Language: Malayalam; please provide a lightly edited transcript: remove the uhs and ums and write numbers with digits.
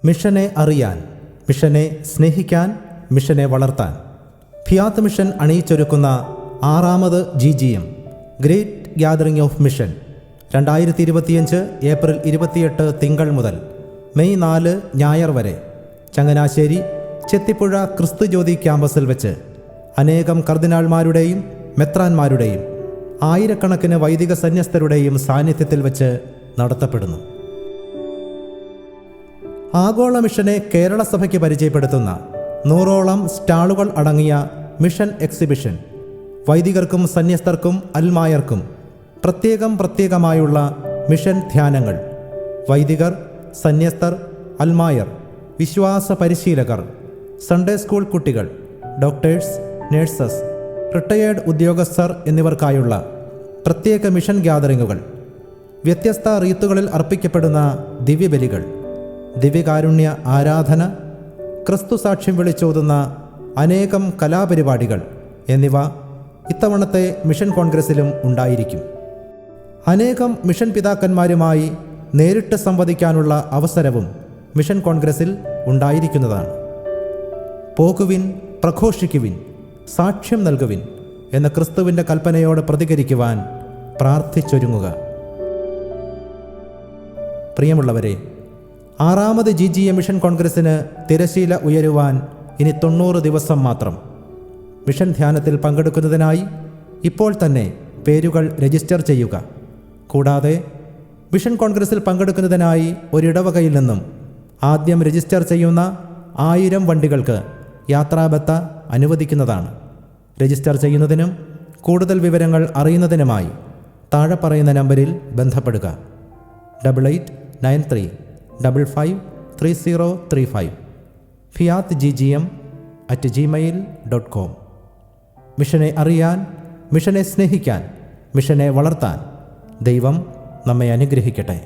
മിഷനെ അറിയാൻ, മിഷനെ സ്നേഹിക്കാൻ, മിഷനെ വളർത്താൻ. ഫിയാത്ത് മിഷൻ അണിയിച്ചൊരുക്കുന്ന 6ാമത് GGM great gathering of mission 2025 April 28 തിങ്കൾ മുതൽ മെയ് 4 ഞായർ വരെ ചങ്ങനാശ്ശേരി ചെത്തിപ്പുഴ ക്രിസ്തുജ്യോതി ക്യാമ്പസിൽ വെച്ച് അനേകം കർദിനാൾമാരുടെയും മെത്രാന്മാരുടെയും ആയിരക്കണക്കിന് വൈദിക സന്യസ്തരുടെയും സാന്നിധ്യത്തിൽ വെച്ച് നടത്തപ്പെടുന്നു. ആഗോള മിഷനെ കേരള സഭയ്ക്ക് പരിചയപ്പെടുത്തുന്ന 100ഓളം സ്റ്റാളുകൾ അടങ്ങിയ മിഷൻ എക്സിബിഷൻ, വൈദികർക്കും സന്യസ്തർക്കും അൽമായർക്കും പ്രത്യേകമായുള്ള മിഷൻ ധ്യാനങ്ങൾ, വൈദികർ, സന്യസ്തർ, അൽമായർ, വിശ്വാസ പരിശീലകർ, സൺഡേ സ്കൂൾ കുട്ടികൾ, ഡോക്ടേഴ്സ്, നഴ്സസ്, റിട്ടയേർഡ് ഉദ്യോഗസ്ഥർ എന്നിവർക്കായുള്ള പ്രത്യേക മിഷൻ ഗ്യാതറിങ്ങുകൾ, വ്യത്യസ്ത റീത്തുകളിൽ അർപ്പിക്കപ്പെടുന്ന ദിവ്യബലികൾ, ദിവ്യകാരുണ്യ ആരാധന, ക്രിസ്തു സാക്ഷ്യം വിളിച്ചോതുന്ന അനേകം കലാപരിപാടികൾ എന്നിവ ഇത്തവണത്തെ മിഷൻ കോൺഗ്രസിലും ഉണ്ടായിരിക്കും. അനേകം മിഷൻ പിതാക്കന്മാരുമായി നേരിട്ട് സംവദിക്കാനുള്ള അവസരവും മിഷൻ കോൺഗ്രസിൽ ഉണ്ടായിരിക്കുന്നതാണ്. പോകുവിൻ, പ്രഘോഷിക്കുവിൻ, സാക്ഷ്യം നൽകുവിൻ എന്ന ക്രിസ്തുവിൻ്റെ കൽപ്പനയോട് പ്രതികരിക്കുവാൻ പ്രാർത്ഥിച്ചൊരുങ്ങുക. പ്രിയമുള്ളവരെ, 6ാമത് GGM മിഷൻ കോൺഗ്രസിന് തിരശീല ഉയരുവാൻ ഇനി 90 ദിവസം മാത്രം. മിഷൻ ധ്യാനത്തിൽ പങ്കെടുക്കുന്നതിനായി ഇപ്പോൾ തന്നെ പേരുകൾ രജിസ്റ്റർ ചെയ്യുക. കൂടാതെ മിഷൻ കോൺഗ്രസിൽ പങ്കെടുക്കുന്നതിനായി ഒരിടവകയിൽ നിന്നും ആദ്യം രജിസ്റ്റർ ചെയ്യുന്ന 1000 വണ്ടികൾക്ക് യാത്രാബത്ത അനുവദിക്കുന്നതാണ്. രജിസ്റ്റർ ചെയ്യുന്നതിനും കൂടുതൽ വിവരങ്ങൾ അറിയുന്നതിനുമായി താഴെ പറയുന്ന നമ്പറിൽ ബന്ധപ്പെടുക: 8893553035 fiatgm@gmail.com. മിഷനെ അറിയാൻ, മിഷനെ സ്നേഹിക്കാൻ, മിഷനെ വളർത്താൻ ദൈവം നമ്മെ അനുഗ്രഹിക്കട്ടെ.